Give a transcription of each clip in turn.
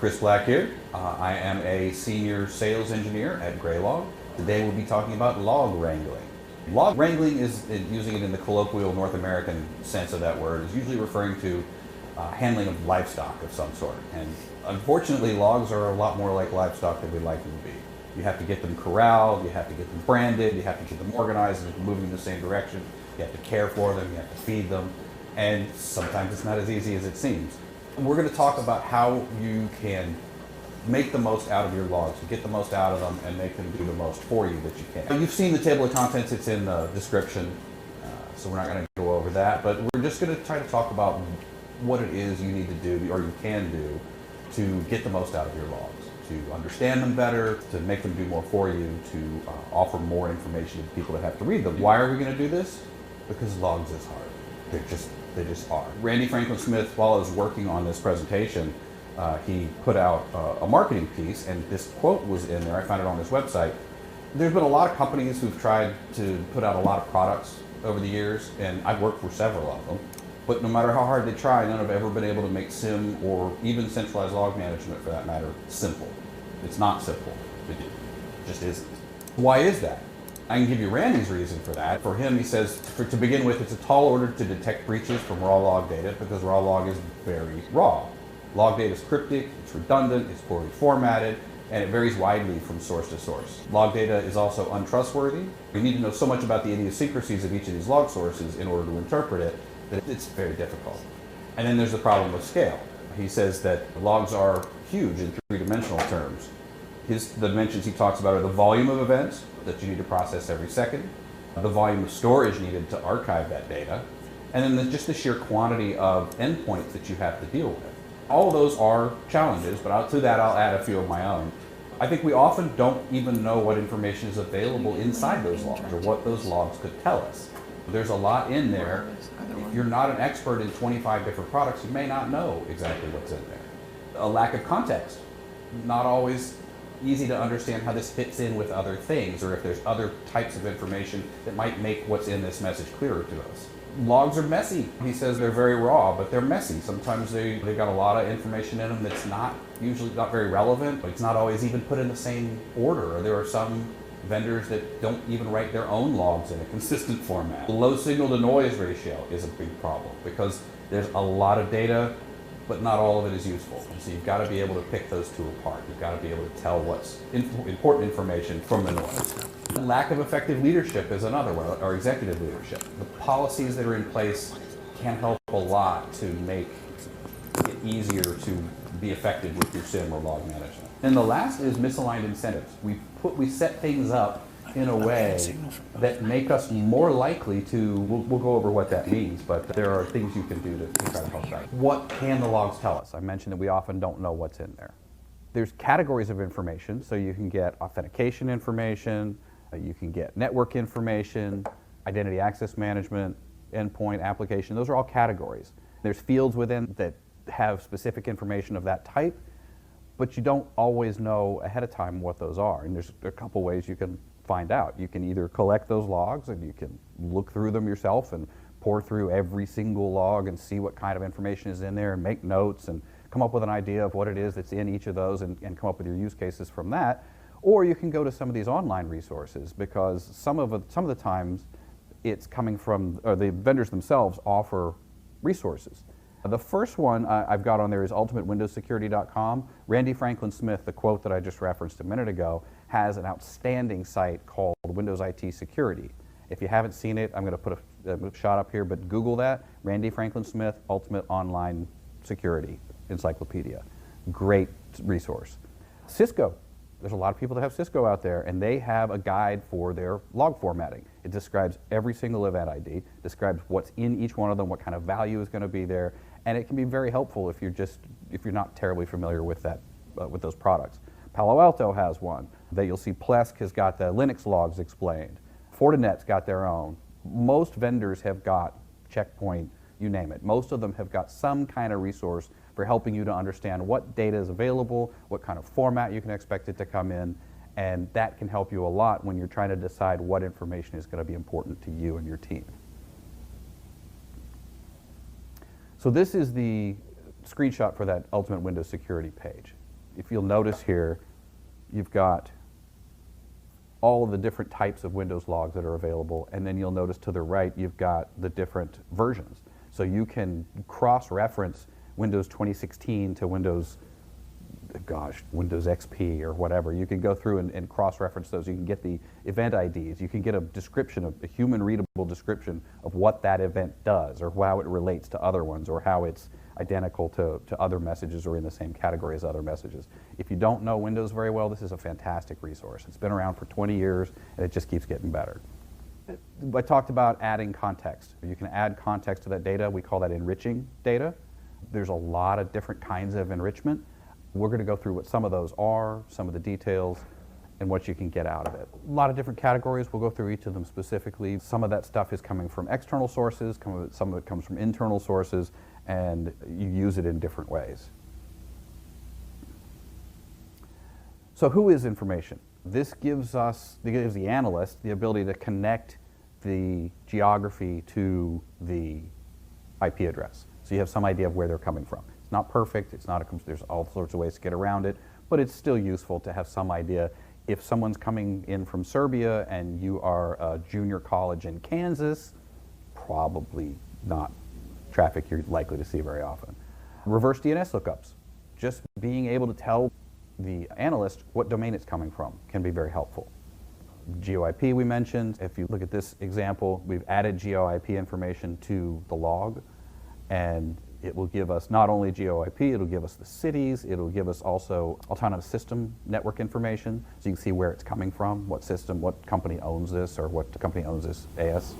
Chris Black here. I am a senior sales engineer at Graylog. Today we'll be talking about log wrangling. Log wrangling is, using it in the colloquial North American sense of that word, is usually referring to handling of livestock of some sort. And unfortunately, logs are a lot more like livestock than we'd like them to be. You have to get them corralled, you have to get them branded, you have to get them organized and moving in the same direction. You have to care for them, you have to feed them, and sometimes it's not as easy as it seems. We're going to talk about how you can make the most out of your logs, get the most out of them, and make them do the most for you that you can. You've seen the table of contents, it's in the description, so we're not going to go over that, but we're just going to try to talk about what it is you need to do, or you can do, to get the most out of your logs, to understand them better, to make them do more for you, to offer more information to the people that have to read them. Why are we going to do this? Because logs is hard. They just are. Randy Franklin Smith, while I was working on this presentation, he put out a marketing piece, and this quote was in there. I found it on his website. There's been a lot of companies who've tried to put out a lot of products over the years, and I've worked for several of them. But no matter how hard they try, none have ever been able to make SIM or even centralized log management, for that matter, simple. It's not simple to do. It just isn't. Why is that? I can give you Randy's reason for that. For him, he says, to begin with, it's a tall order to detect breaches from raw log data because raw log is very raw. Log data is cryptic, it's redundant, it's poorly formatted, and it varies widely from source to source. Log data is also untrustworthy. You need to know so much about the idiosyncrasies of each of these log sources in order to interpret it that it's very difficult. And then there's the problem of scale. He says that logs are huge in three-dimensional terms. The dimensions he talks about are the volume of events that you need to process every second, the volume of storage needed to archive that data, and then just the sheer quantity of endpoints that you have to deal with. All of those are challenges, but to that I'll add a few of my own. I think we often don't even know what information is available inside those logs or what those logs could tell us. There's a lot in there. If you're not an expert in 25 different products, you may not know exactly what's in there. A lack of context. Not always easy to understand how this fits in with other things, or if there's other types of information that might make what's in this message clearer to us. Logs are messy. He says they're very raw, but they're messy. Sometimes they've got a lot of information in them that's usually not very relevant, but it's not always even put in the same order. Or there are some vendors that don't even write their own logs in a consistent format. The low signal to noise ratio is a big problem because there's a lot of data, but not all of it is useful. So you've got to be able to pick those two apart. You've got to be able to tell what's important information from the noise. The lack of effective leadership is another one, or executive leadership. The policies that are in place can help a lot to make it easier to be effective with your SIM or log management. And the last is misaligned incentives. We set things up in a way that make us more likely to, we'll go over what that means, but there are things you can do to try to help that. What can the logs tell us? I mentioned that we often don't know what's in there. There's categories of information, so you can get authentication information, you can get network information, identity access management, endpoint, application. Those are all categories. There's fields within that have specific information of that type, but you don't always know ahead of time what those are. And there's a couple ways you can find out. You can either collect those logs and you can look through them yourself and pour through every single log and see what kind of information is in there and make notes and come up with an idea of what it is that's in each of those and come up with your use cases from that. Or you can go to some of these online resources because some of the times it's coming from, or the vendors themselves offer resources. The first one I've got on there is ultimatewindowsecurity.com. Randy Franklin Smith, the quote that I just referenced a minute ago, has an outstanding site called Windows IT Security. If you haven't seen it, I'm going to put a shot up here, but Google that, Randy Franklin Smith, Ultimate Online Security Encyclopedia. Great resource. Cisco. There's a lot of people that have Cisco out there, and they have a guide for their log formatting. It describes every single event ID, describes what's in each one of them, what kind of value is going to be there, and it can be very helpful if you're not terribly familiar with that, with those products. Palo Alto has one that you'll see. Plesk has got the Linux logs explained. Fortinet's got their own. Most vendors have got Checkpoint, you name it. Most of them have got some kind of resource for helping you to understand what data is available, what kind of format you can expect it to come in, and that can help you a lot when you're trying to decide what information is going to be important to you and your team. So this is the screenshot for that Ultimate Windows Security page. If you'll notice here, you've got all of the different types of Windows logs that are available, and then you'll notice to the right you've got the different versions. So you can cross-reference Windows 2016 to Windows XP or whatever. You can go through and cross-reference those. You can get the event IDs. You can get a description, a human-readable description of what that event does, or how it relates to other ones, or how it's identical to other messages or in the same category as other messages. If you don't know Windows very well, this is a fantastic resource. It's been around for 20 years, and it just keeps getting better. I talked about adding context. You can add context to that data. We call that enriching data. There's a lot of different kinds of enrichment. We're going to go through what some of those are, some of the details, and what you can get out of it. A lot of different categories. We'll go through each of them specifically. Some of that stuff is coming from external sources, some of it comes from internal sources, and you use it in different ways. So who is information? This gives the analyst the ability to connect the geography to the IP address. So you have some idea of where they're coming from. It's not perfect, there's all sorts of ways to get around it, but it's still useful to have some idea. If someone's coming in from Serbia and you are a junior college in Kansas, probably not traffic you're likely to see very often. Reverse DNS lookups. Just being able to tell the analyst what domain it's coming from can be very helpful. GeoIP we mentioned. If you look at this example, we've added GeoIP information to the log, and it will give us not only GeoIP, it'll give us the cities, it'll give us also autonomous system network information, so you can see where it's coming from, what system, what company owns this, or what company owns this AS.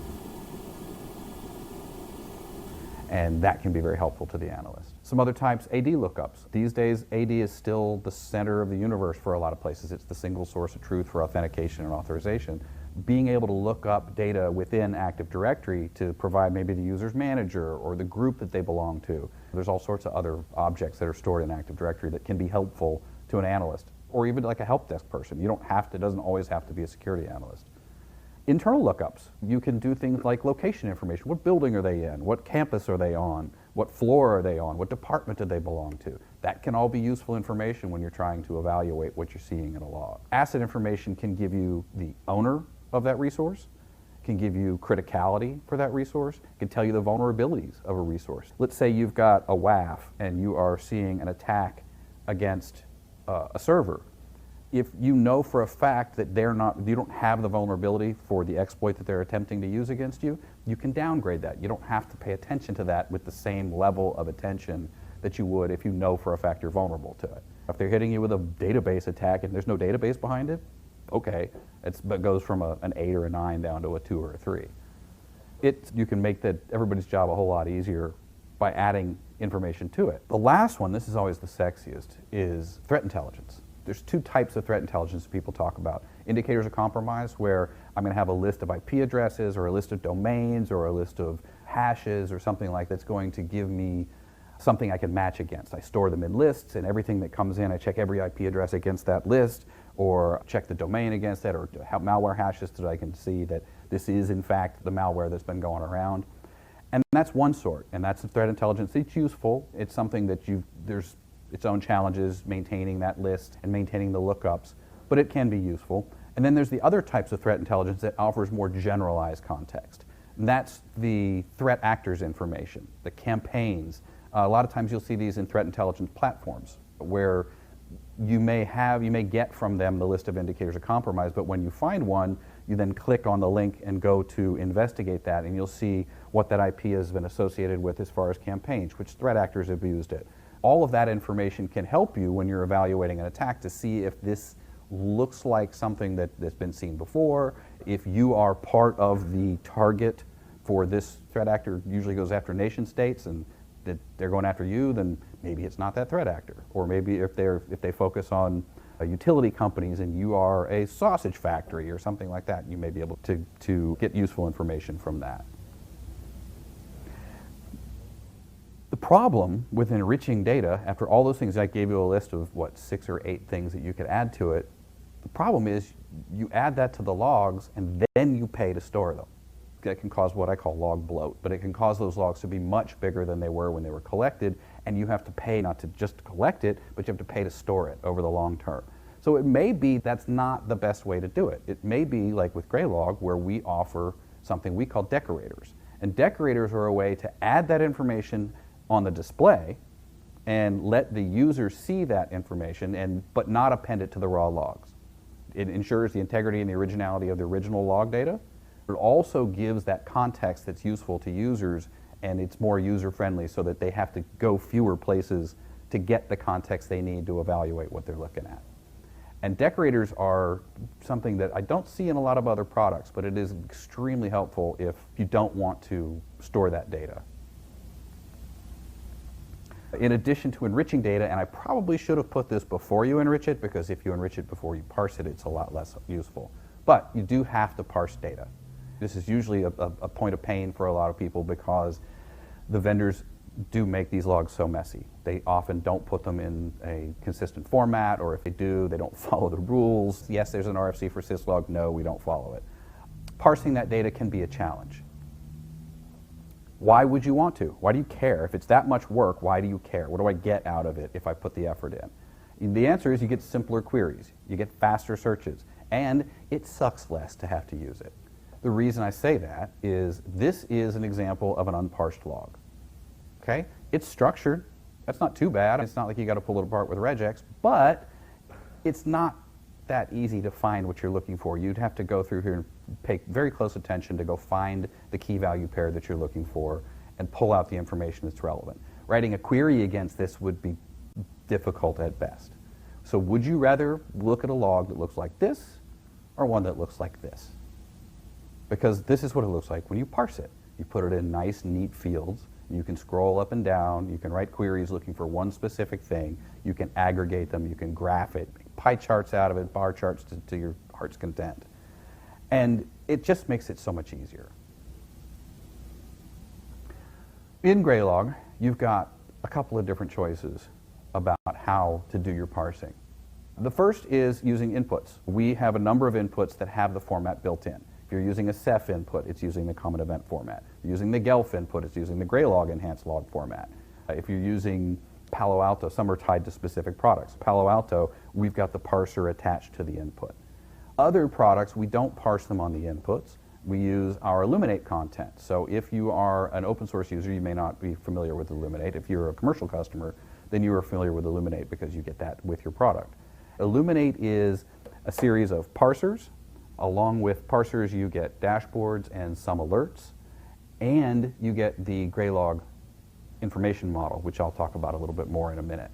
And that can be very helpful to the analyst. Some other types, AD lookups. These days, AD is still the center of the universe for a lot of places. It's the single source of truth for authentication and authorization. Being able to look up data within Active Directory to provide maybe the user's manager or the group that they belong to. There's all sorts of other objects that are stored in Active Directory that can be helpful to an analyst, or even like a help desk person. You don't have to, it doesn't always have to be a security analyst. Internal lookups. You can do things like location information. What building are they in? What campus are they on? What floor are they on? What department do they belong to? That can all be useful information when you're trying to evaluate what you're seeing in a log. Asset information can give you the owner of that resource, can give you criticality for that resource, can tell you the vulnerabilities of a resource. Let's say you've got a WAF and you are seeing an attack against a server. If you know for a fact that you don't have the vulnerability for the exploit that they're attempting to use against you, you can downgrade that. You don't have to pay attention to that with the same level of attention that you would if you know for a fact you're vulnerable to it. If they're hitting you with a database attack and there's no database behind it, okay, it goes from an 8 or a 9 down to a 2 or a 3. You can make everybody's job a whole lot easier by adding information to it. The last one, this is always the sexiest, is threat intelligence. There's two types of threat intelligence people talk about. Indicators of compromise, where I'm going to have a list of IP addresses or a list of domains or a list of hashes or something like that's going to give me something I can match against. I store them in lists, and everything that comes in, I check every IP address against that list, or check the domain against that, or have malware hashes so that I can see that this is in fact the malware that's been going around. And that's one sort, and that's the threat intelligence. It's useful. It's something that there's its own challenges maintaining that list and maintaining the lookups, but it can be useful. And then there's the other types of threat intelligence that offers more generalized context. And that's the threat actors information, the campaigns. A lot of times you'll see these in threat intelligence platforms where you may get from them the list of indicators of compromise, but when you find one, you then click on the link and go to investigate that, and you'll see what that IP has been associated with as far as campaigns, which threat actors have used it. All of that information can help you when you're evaluating an attack to see if this looks like something that's been seen before. If you are part of the target for this threat actor, usually goes after nation states, and that they're going after you, then maybe it's not that threat actor. Or maybe if they focus on utility companies and you are a sausage factory or something like that, you may be able to get useful information from that. The problem with enriching data, after all those things, I gave you a list of 6 or 8 things that you could add to it. The problem is you add that to the logs and then you pay to store them. That can cause what I call log bloat, but it can cause those logs to be much bigger than they were when they were collected, and you have to pay not to just collect it, but you have to pay to store it over the long term. So it may be that's not the best way to do it. It may be like with Graylog, where we offer something we call decorators. And decorators are a way to add that information on the display and let the user see that information, but not append it to the raw logs. It ensures the integrity and the originality of the original log data. It also gives that context that's useful to users, and it's more user-friendly so that they have to go fewer places to get the context they need to evaluate what they're looking at. And decorators are something that I don't see in a lot of other products, but it is extremely helpful if you don't want to store that data. In addition to enriching data, and I probably should have put this before you enrich it, because if you enrich it before you parse it, it's a lot less useful. But you do have to parse data. This is usually a point of pain for a lot of people because the vendors do make these logs so messy. They often don't put them in a consistent format, or if they do, they don't follow the rules. Yes, there's an RFC for syslog. No, we don't follow it. Parsing that data can be a challenge. Why would you want to? Why do you care? If it's that much work, why do you care? What do I get out of it if I put the effort in? The answer is you get simpler queries, you get faster searches, and it sucks less to have to use it. The reason I say that is this is an example of an unparsed log. Okay? It's structured. That's not too bad. It's not like you got to pull it apart with regex, but it's not that easy to find what you're looking for. You'd have to go through here and pay very close attention to go find the key value pair that you're looking for and pull out the information that's relevant. Writing a query against this would be difficult at best. So would you rather look at a log that looks like this or one that looks like this? Because this is what it looks like when you parse it. You put it in nice, neat fields. You can scroll up and down. You can write queries looking for one specific thing. You can aggregate them. You can graph it, make pie charts out of it, bar charts to your heart's content. And it just makes it so much easier. In Graylog, you've got a couple of different choices about how to do your parsing. The first is using inputs. We have a number of inputs that have the format built in. If you're using a Ceph input, it's using the common event format. If you're using the Guelph input, it's using the Graylog enhanced log format. If you're using Palo Alto, some are tied to specific products. Palo Alto, we've got the parser attached to the input. Other products, we don't parse them on the inputs. We use our Illuminate content. So if you are an open source user, you may not be familiar with Illuminate. If you're a commercial customer, then you are familiar with Illuminate because you get that with your product. Illuminate is a series of parsers. Along with parsers, you get dashboards and some alerts, and you get the Graylog information model, which I'll talk about a little bit more in a minute.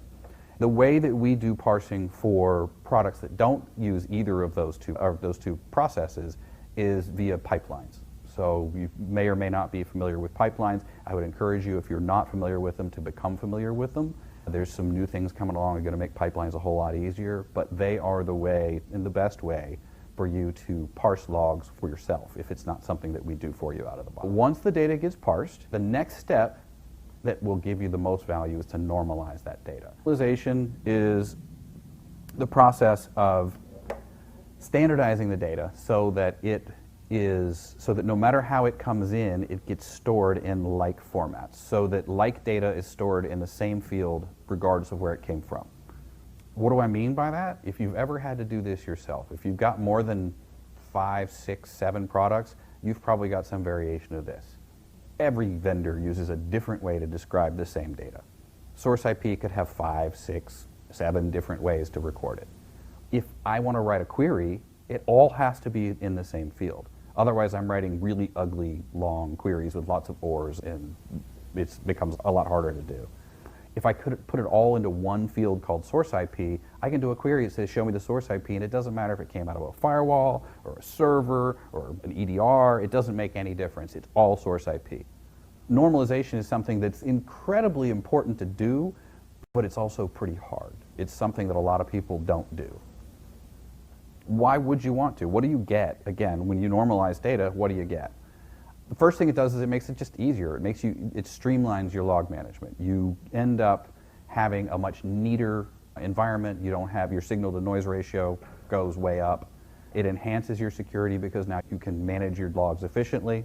The way that we do parsing for products that don't use either of those two processes is via pipelines. So you may or may not be familiar with pipelines. I would encourage you, if you're not familiar with them, to become familiar with them. There's some new things coming along that are going to make pipelines a whole lot easier, but they are the way, and the best way, for you to parse logs for yourself if it's not something that we do for you out of the box. Once the data gets parsed, the next step that will give you the most value is to normalize that data. Normalization is the process of standardizing the data so that no matter how it comes in, it gets stored in like formats, so that like data is stored in the same field regardless of where it came from. What do I mean by that? If you've ever had to do this yourself, if you've got more than 5, 6, 7 products, you've probably got some variation of this. Every vendor uses a different way to describe the same data. Source IP could have 5, 6, 7 different ways to record it. If I want to write a query, it all has to be in the same field. Otherwise, I'm writing really ugly, long queries with lots of ors, and it becomes a lot harder to do. If I could put it all into one field called source IP, I can do a query that says, show me the source IP, and it doesn't matter if it came out of a firewall, or a server, or an EDR, it doesn't make any difference. It's all source IP. Normalization is something that's incredibly important to do, but it's also pretty hard. It's something that a lot of people don't do. Why would you want to? What do you get? Again, when you normalize data, what do you get? The first thing it does is it makes it just easier. It streamlines your log management. You end up having a much neater environment. You don't have your signal to noise ratio goes way up. It enhances your security because now you can manage your logs efficiently.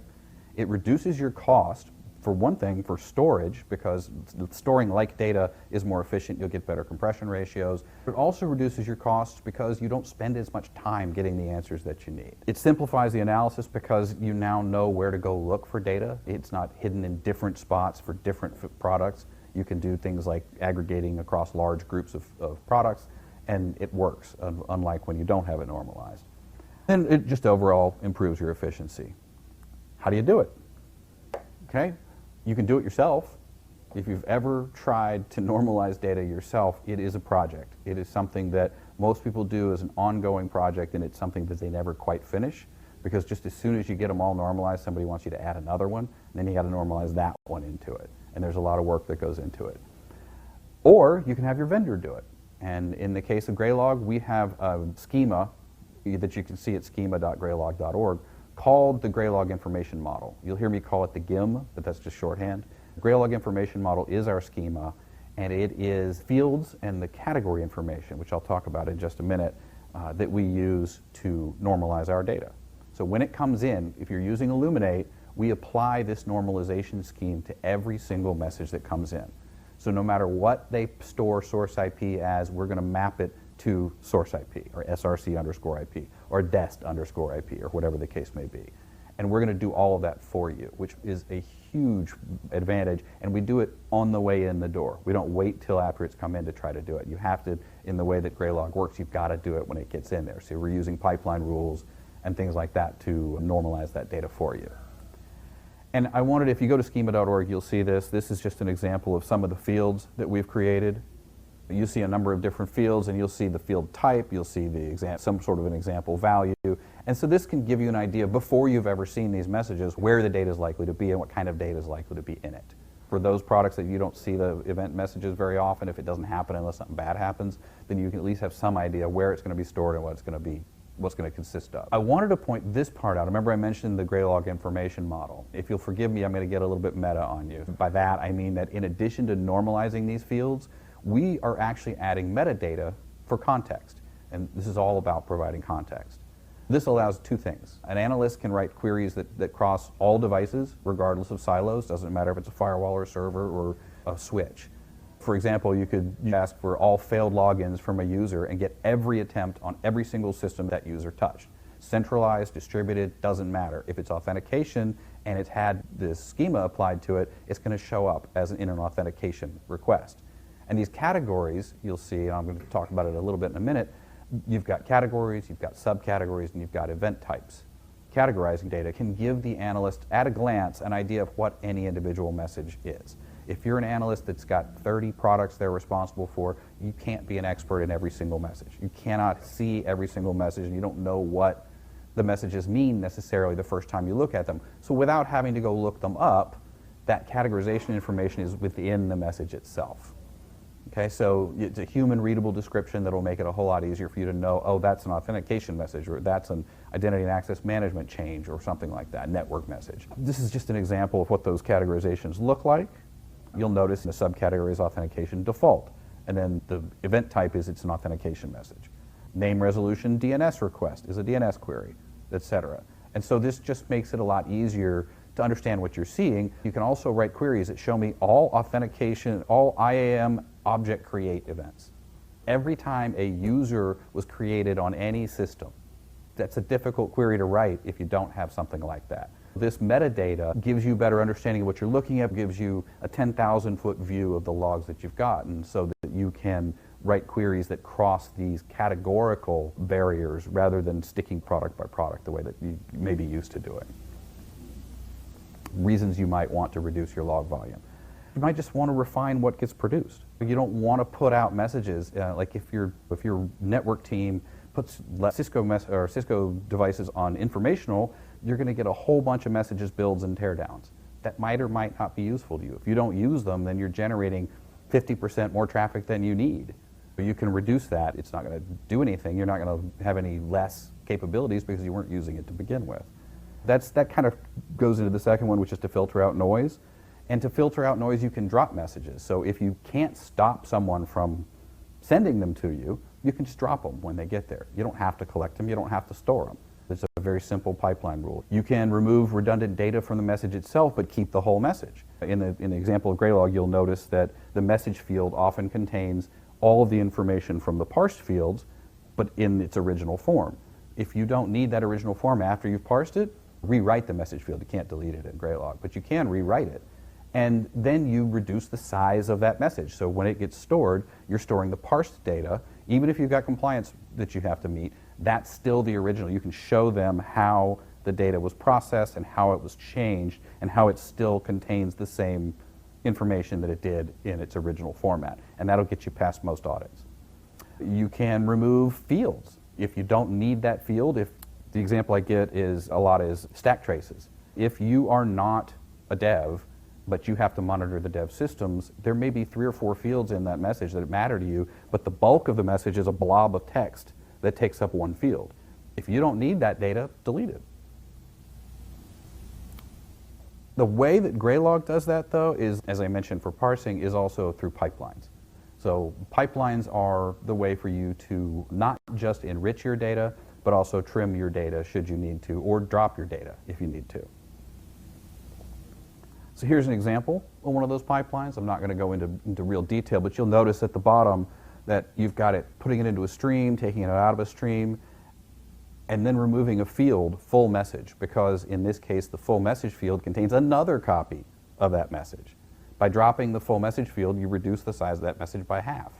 It reduces your cost For one thing, for storage, because storing like data is more efficient, you'll get better compression ratios. It also reduces your costs because you don't spend as much time getting the answers that you need. It simplifies the analysis because you now know where to go look for data. It's not hidden in different spots for different products. You can do things like aggregating across large groups of products, and it works, unlike when you don't have it normalized. And it just overall improves your efficiency. How do you do it? Okay, you can do it yourself. If you've ever tried to normalize data yourself, it is a project. It is something that most people do as an ongoing project, and it's something that they never quite finish, because just as soon as you get them all normalized, somebody wants you to add another one, and then you got to normalize that one into it. And there's a lot of work that goes into it. Or you can have your vendor do it. And in the case of Graylog, we have a schema that you can see at schema.graylog.org called the Graylog Information Model. You'll hear me call it the GIM, but that's just shorthand. The Graylog Information Model is our schema, and it is fields and the category information, which I'll talk about in just a minute, that we use to normalize our data. So when it comes in, if you're using Illuminate, we apply this normalization scheme to every single message that comes in. So no matter what they store source IP as, we're going to map it to source IP, or src_IP, or dest_IP, or whatever the case may be. And we're going to do all of that for you, which is a huge advantage, and we do it on the way in the door. We don't wait till after it's come in to try to do it. You have to, in the way that Graylog works, you've got to do it when it gets in there. So we're using pipeline rules and things like that to normalize that data for you. And I wanted, if you go to schema.org, you'll see this. This is just an example of some of the fields that we've created. You see a number of different fields, and you'll see the field type, you'll see the some sort of an example value. And so this can give you an idea, before you've ever seen these messages, where the data is likely to be and what kind of data is likely to be in it. For those products that you don't see the event messages very often, if it doesn't happen unless something bad happens, then you can at least have some idea where it's going to be stored and what it's going to consist of. I wanted to point this part out. Remember I mentioned the Graylog Information Model. If you'll forgive me, I'm going to get a little bit meta on you. By that I mean that in addition to normalizing these fields, we are actually adding metadata for context. And this is all about providing context. This allows two things. An analyst can write queries that cross all devices, regardless of silos. Doesn't matter if it's a firewall or a server or a switch. For example, you could ask for all failed logins from a user and get every attempt on every single system that user touched. Centralized, distributed, doesn't matter. If it's authentication and it's had this schema applied to it, it's going to show up as in an authentication request. And these categories, you'll see, and I'm going to talk about it a little bit in a minute, you've got categories, you've got subcategories, and you've got event types. Categorizing data can give the analyst, at a glance, an idea of what any individual message is. If you're an analyst that's got 30 products they're responsible for, you can't be an expert in every single message. You cannot see every single message, and you don't know what the messages mean necessarily the first time you look at them. So without having to go look them up, that categorization information is within the message itself. Okay, so it's a human-readable description that will make it a whole lot easier for you to know, oh, that's an authentication message, or that's an identity and access management change, or something like that, network message. This is just an example of what those categorizations look like. You'll notice the subcategory is authentication default, and then the event type is it's an authentication message. Name resolution DNS request is a DNS query, etc. And so this just makes it a lot easier to understand what you're seeing. You can also write queries that show me all authentication, all IAM object create events. Every time a user was created on any system. That's a difficult query to write if you don't have something like that. This metadata gives you better understanding of what you're looking at, gives you a 10,000-foot view of the logs that you've gotten, so that you can write queries that cross these categorical barriers rather than sticking product by product the way that you may be used to doing. Reasons you might want to reduce your log volume. You might just want to refine what gets produced. You don't want to put out messages like if your network team puts Cisco devices on informational, you're going to get a whole bunch of messages, builds, and teardowns. That might or might not be useful to you. If you don't use them, then you're generating 50% more traffic than you need. You can reduce that. It's not going to do anything. You're not going to have any less capabilities because you weren't using it to begin with. That kind of goes into the second one, which is to filter out noise. And to filter out noise, you can drop messages. So if you can't stop someone from sending them to you, you can just drop them when they get there. You don't have to collect them. You don't have to store them. It's a very simple pipeline rule. You can remove redundant data from the message itself, but keep the whole message. In the example of Graylog, you'll notice that the message field often contains all of the information from the parsed fields, but in its original form. If you don't need that original form after you've parsed it, rewrite the message field. You can't delete it in Graylog, but you can rewrite it. And then you reduce the size of that message. So when it gets stored, you're storing the parsed data. Even if you've got compliance that you have to meet, that's still the original. You can show them how the data was processed and how it was changed and how it still contains the same information that it did in its original format. And that'll get you past most audits. You can remove fields. If you don't need that field, if the example I get is a lot is stack traces. If you are not a dev, but you have to monitor the dev systems, there may be 3 or 4 fields in that message that matter to you, but the bulk of the message is a blob of text that takes up one field. If you don't need that data, delete it. The way that Graylog does that, though, is, as I mentioned for parsing, is also through pipelines. So pipelines are the way for you to not just enrich your data, but also trim your data should you need to, or drop your data if you need to. So here's an example of one of those pipelines. I'm not going to go into real detail, but you'll notice at the bottom that you've got it putting it into a stream, taking it out of a stream, and then removing a field, full message, because in this case the full message field contains another copy of that message. By dropping the full message field, you reduce the size of that message by half.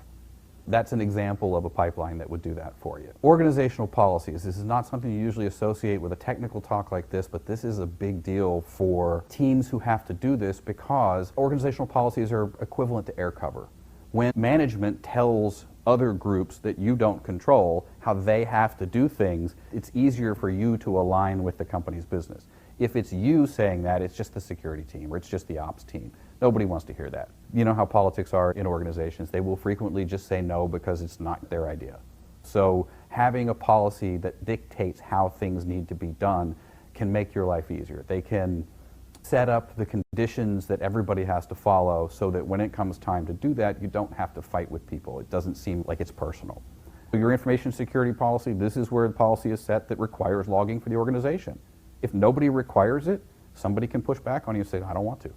That's an example of a pipeline that would do that for you. Organizational policies. This is not something you usually associate with a technical talk like this, but this is a big deal for teams who have to do this because organizational policies are equivalent to air cover. When management tells other groups that you don't control how they have to do things, it's easier for you to align with the company's business. If it's you saying that, it's just the security team or it's just the ops team. Nobody wants to hear that. You know how politics are in organizations. They will frequently just say no because it's not their idea. So having a policy that dictates how things need to be done can make your life easier. They can set up the conditions that everybody has to follow so that when it comes time to do that, you don't have to fight with people. It doesn't seem like it's personal. Your information security policy, this is where the policy is set that requires logging for the organization. If nobody requires it, somebody can push back on you and say, I don't want to.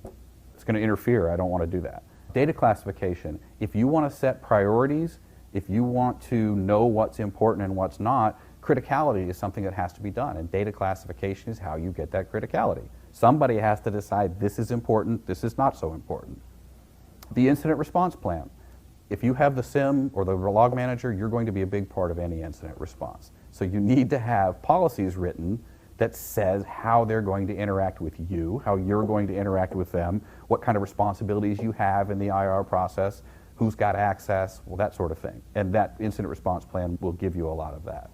It's going to interfere. I don't want to do that. Data classification. If you want to set priorities, if you want to know what's important and what's not, criticality is something that has to be done. And data classification is how you get that criticality. Somebody has to decide this is important, this is not so important. The incident response plan. If you have the SIM or the log manager, you're going to be a big part of any incident response. So you need to have policies written that says how they're going to interact with you, how you're going to interact with them, what kind of responsibilities you have in the IR process, who's got access, well, that sort of thing. And that incident response plan will give you a lot of that.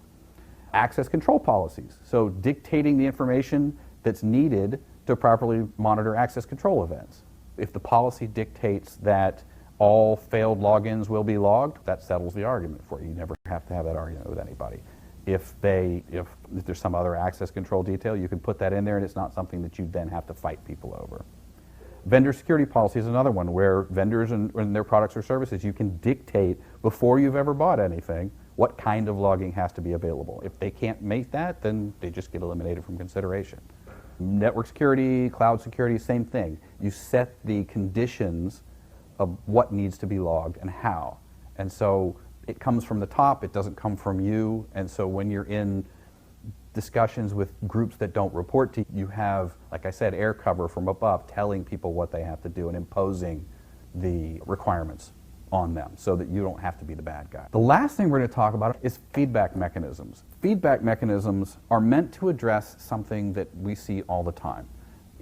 Access control policies, so dictating the information that's needed to properly monitor access control events. If the policy dictates that all failed logins will be logged, that settles the argument for you. You never have to have that argument with anybody. If there's some other access control detail, you can put that in there and it's not something that you then have to fight people over. Vendor security policy is another one where vendors and their products or services, you can dictate before you've ever bought anything what kind of logging has to be available. If they can't make that, then they just get eliminated from consideration. Network security, cloud security, same thing. You set the conditions of what needs to be logged and how. And so it comes from the top, it doesn't come from you, and so when you're in discussions with groups that don't report to you, you have, like I said, air cover from above telling people what they have to do and imposing the requirements on them so that you don't have to be the bad guy. The last thing we're going to talk about is feedback mechanisms. Feedback mechanisms are meant to address something that we see all the time.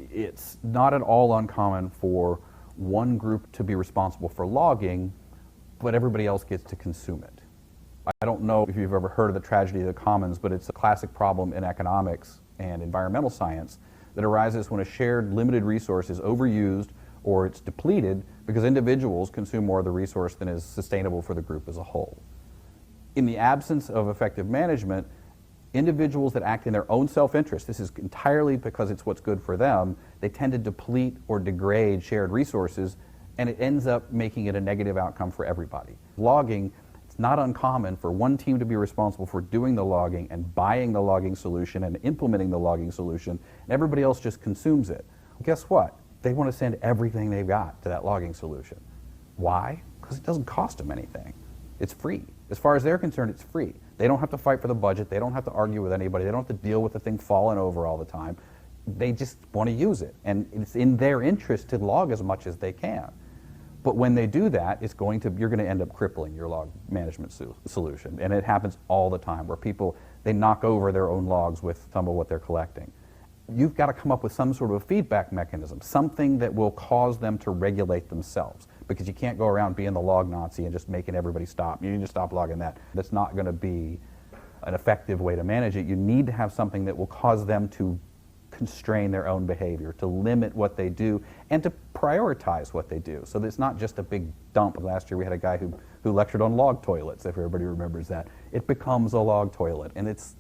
It's not at all uncommon for one group to be responsible for logging, but everybody else gets to consume it. I don't know if you've ever heard of the tragedy of the commons, but it's a classic problem in economics and environmental science that arises when a shared limited resource is overused or it's depleted because individuals consume more of the resource than is sustainable for the group as a whole. In the absence of effective management, individuals that act in their own self-interest, this is entirely because it's what's good for them, they tend to deplete or degrade shared resources, and it ends up making it a negative outcome for everybody. Logging, it's not uncommon for one team to be responsible for doing the logging and buying the logging solution and implementing the logging solution, and everybody else just consumes it. Guess what? they want to send everything they've got to that logging solution. Why? Because it doesn't cost them anything. It's free. As far as they're concerned, it's free. They don't have to fight for the budget. They don't have to argue with anybody. They don't have to deal with the thing falling over all the time. They just want to use it. And it's in their interest to log as much as they can. But when they do that, you're going to end up crippling your log management solution. And it happens all the time where people, they knock over their own logs with some of what they're collecting. You've got to come up with some sort of a feedback mechanism, something that will cause them to regulate themselves. Because you can't go around being the log Nazi and just making everybody stop. You need to stop logging that. That's not going to be an effective way to manage it. You need to have something that will cause them to constrain their own behavior, to limit what they do, and to prioritize what they do. So that it's not just a big dump. Last year we had a guy who lectured on log toilets, if everybody remembers that. It becomes a log toilet, and it's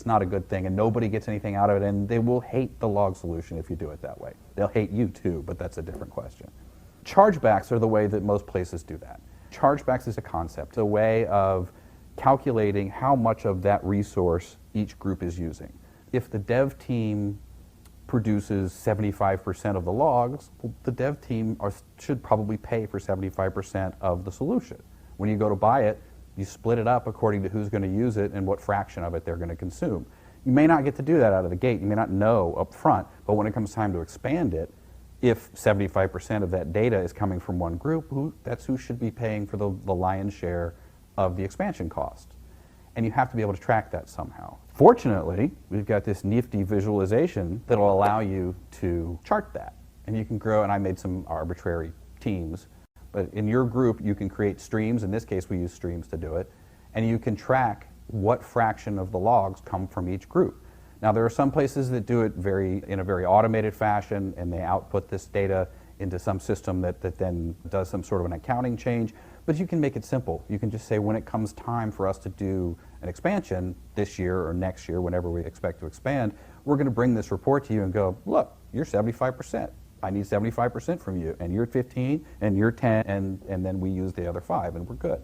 not a good thing, and nobody gets anything out of it, and they will hate the log solution if you do it that way. They'll hate you too, but that's a different question. Chargebacks are the way that most places do that. Chargebacks is a concept, a way of calculating how much of that resource each group is using. If the dev team produces 75% of the logs, well, the dev team should probably pay for 75% of the solution. When you go to buy it, you split it up according to who's going to use it and what fraction of it they're going to consume. You may not get to do that out of the gate. You may not know up front, but when it comes time to expand it, if 75% of that data is coming from one group, that's who should be paying for the lion's share of the expansion cost. And you have to be able to track that somehow. Fortunately, we've got this nifty visualization that will allow you to chart that. And you can grow, and I made some arbitrary teams, but in your group you can create streams. In this case we use streams to do it. And you can track what fraction of the logs come from each group. Now there are some places that do it in a very automated fashion, and they output this data into some system that then does some sort of an accounting change. But you can make it simple. You can just say, when it comes time for us to do an expansion this year or next year, whenever we expect to expand, we're going to bring this report to you and go, look, you're 75%. I need 75% from you, and you're 15, and you're 10, and then we use the other 5, and we're good.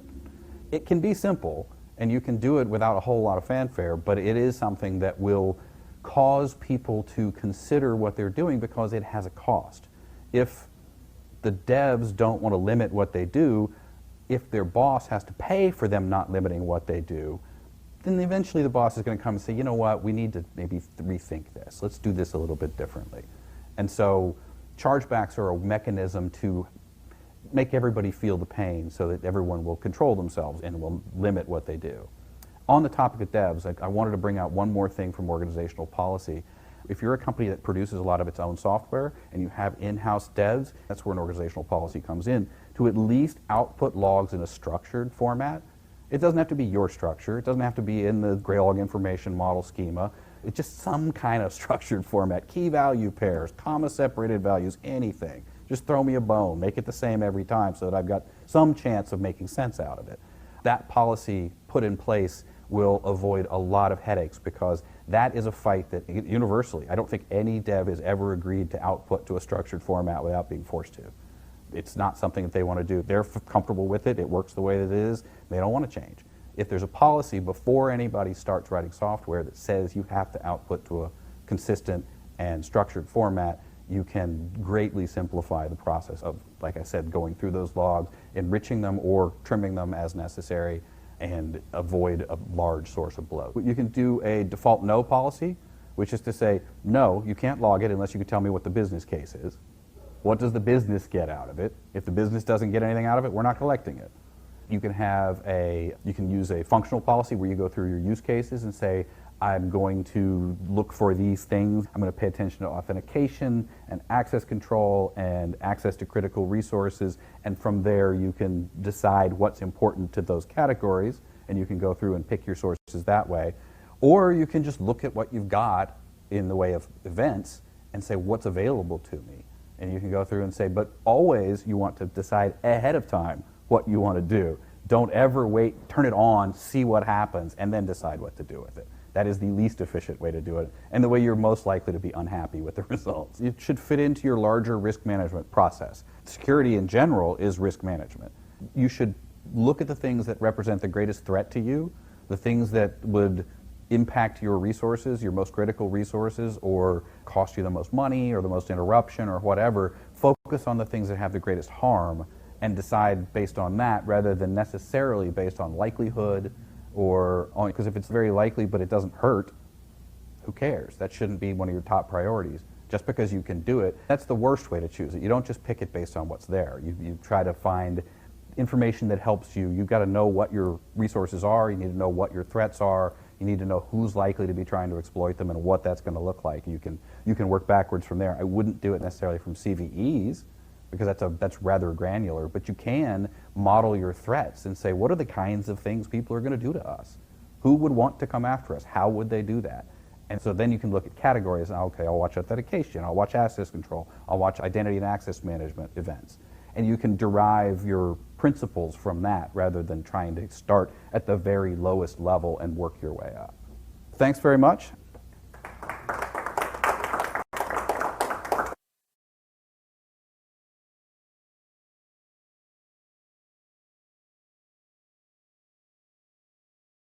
It can be simple, and you can do it without a whole lot of fanfare, but it is something that will cause people to consider what they're doing because it has a cost. If the devs don't want to limit what they do, if their boss has to pay for them not limiting what they do, then eventually the boss is going to come and say, you know what, we need to maybe rethink this. Let's do this a little bit differently. And so chargebacks are a mechanism to make everybody feel the pain so that everyone will control themselves and will limit what they do. On the topic of devs, I wanted to bring out one more thing from organizational policy. If you're a company that produces a lot of its own software and you have in-house devs, that's where an organizational policy comes in, to at least output logs in a structured format. It doesn't have to be your structure. It doesn't have to be in the Graylog information model schema. It's just some kind of structured format. Key value pairs, comma-separated values, anything. Just throw me a bone. Make it the same every time so that I've got some chance of making sense out of it. That policy put in place will avoid a lot of headaches, because that is a fight that universally, I don't think any dev has ever agreed to output to a structured format without being forced to. It's not something that they want to do. They're comfortable with it. It works the way that it is. They don't want to change. If there's a policy before anybody starts writing software that says you have to output to a consistent and structured format, you can greatly simplify the process of, like I said, going through those logs, enriching them or trimming them as necessary, and avoid a large source of bloat. You can do a default no policy, which is to say, no, you can't log it unless you can tell me what the business case is. What does the business get out of it? If the business doesn't get anything out of it, we're not collecting it. You can use a functional policy where you go through your use cases and say, I'm going to look for these things. I'm going to pay attention to authentication and access control and access to critical resources. And from there, you can decide what's important to those categories, and you can go through and pick your sources that way. Or you can just look at what you've got in the way of events and say, what's available to me? And you can go through and say, but always you want to decide ahead of time what you want to do. Don't ever wait, turn it on, see what happens, and then decide what to do with it. That is the least efficient way to do it, and the way you're most likely to be unhappy with the results. It should fit into your larger risk management process. Security in general is risk management. You should look at the things that represent the greatest threat to you, the things that would impact your resources, your most critical resources, or cost you the most money or the most interruption or whatever. Focus on the things that have the greatest harm and decide based on that rather than necessarily based on likelihood or on, because if it's very likely but it doesn't hurt, who cares? That shouldn't be one of your top priorities. Just because you can do it, that's the worst way to choose it. You don't just pick it based on what's there. You try to find information that helps you. You've got to know what your resources are. You need to know what your threats are. You need to know who's likely to be trying to exploit them and what that's going to look like. You can work backwards from there. I wouldn't do it necessarily from CVEs because that's rather granular, but you can model your threats and say, what are the kinds of things people are going to do to us? Who would want to come after us? How would they do that? And so then you can look at categories. Okay, I'll watch authentication, I'll watch access control, I'll watch identity and access management events. And you can derive your principles from that rather than trying to start at the very lowest level and work your way up. Thanks very much.